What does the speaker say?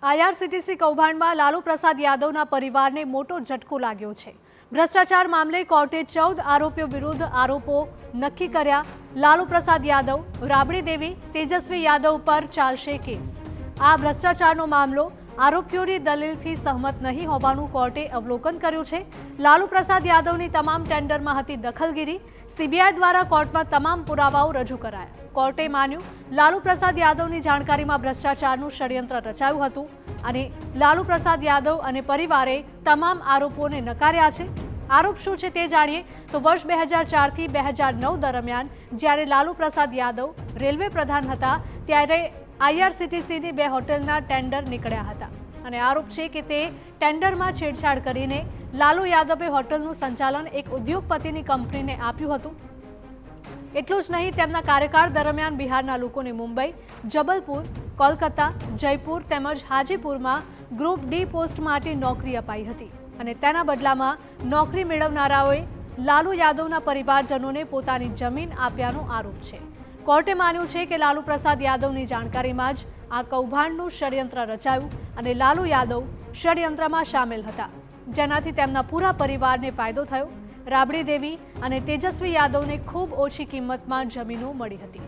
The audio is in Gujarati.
આઈઆરસીટીસી કૌભાંડમાં લાલુ પ્રસાદ યાદવના પરિવારને મોટો ઝટકો લાગ્યો છે। ભ્રષ્ટાચાર મામલે કોર્ટે 14 આરોપીઓ વિરુદ્ધ આરોપો નક્કી કર્યા। લાલુ પ્રસાદ યાદવ, રાબડી દેવી, તેજસ્વી યાદવ પર ચાલશે કેસ। આ ભ્રષ્ટાચારનો મામલો આરોપીઓની દલીલથી સહમત નહીં હોવાનું કોર્ટે અવલોકન કર્યું છે। લાલુ પ્રસાદ યાદવની તમામ ટેન્ડરમાં હતી દખલગીરી। સીબીઆઈ દ્વારા કોર્ટમાં તમામ પુરાવાઓ રજૂ કરાયા। કોર્ટે માન્યું લાલુ પ્રસાદ યાદવની જાણકારીમાં ભ્રષ્ટાચારનું ષડયંત્ર રચાયું હતું અને લાલુ પ્રસાદ યાદવ અને પરિવારે તમામ આરોપોને નકાર્યા છે। આરોપ શું છે તે જાણીએ તો વર્ષ 2004 થી 2009 દરમિયાન જ્યારે લાલુ પ્રસાદ યાદવ રેલવે પ્રધાન હતા ત્યારે આઈઆરસીટીસીની 2 હોટેલના ટેન્ડર નીકળ્યા હતા અને આરોપ છે કે તે ટેન્ડરમાં છેડછાડ કરીને લાલુ યાદવે હોટલનું સંચાલન એક ઉદ્યોગપતિની કંપનીને આપ્યું હતું। એટલું જ નહીં, તેમના કાર્યકાળ દરમિયાન બિહારના લોકોને મુંબઈ, જબલપુર, કોલકાતા, જયપુર તેમજ હાજીપુરમાં ગ્રુપ ડી પોસ્ટ માટે નોકરી અપાઈ હતી અને તેના બદલામાં નોકરી મેળવનારાઓએ લાલુ યાદવના પરિવારજનોને પોતાની જમીન આપ્યાનો આરોપ છે। કોર્ટે માન્યું છે કે લાલુ પ્રસાદ યાદવની જાણકારીમાં જ આ કૌભાંડનું ષડયંત્ર રચાયું અને લાલુ યાદવ ષડયંત્રમાં સામેલ હતા, જેનાથી તેમના પૂરા પરિવારને ફાયદો થયો। રાબડી દેવી અને તેજસ્વી યાદવને ખૂબ ઓછી કિંમતમાં જમીનો મળી હતી।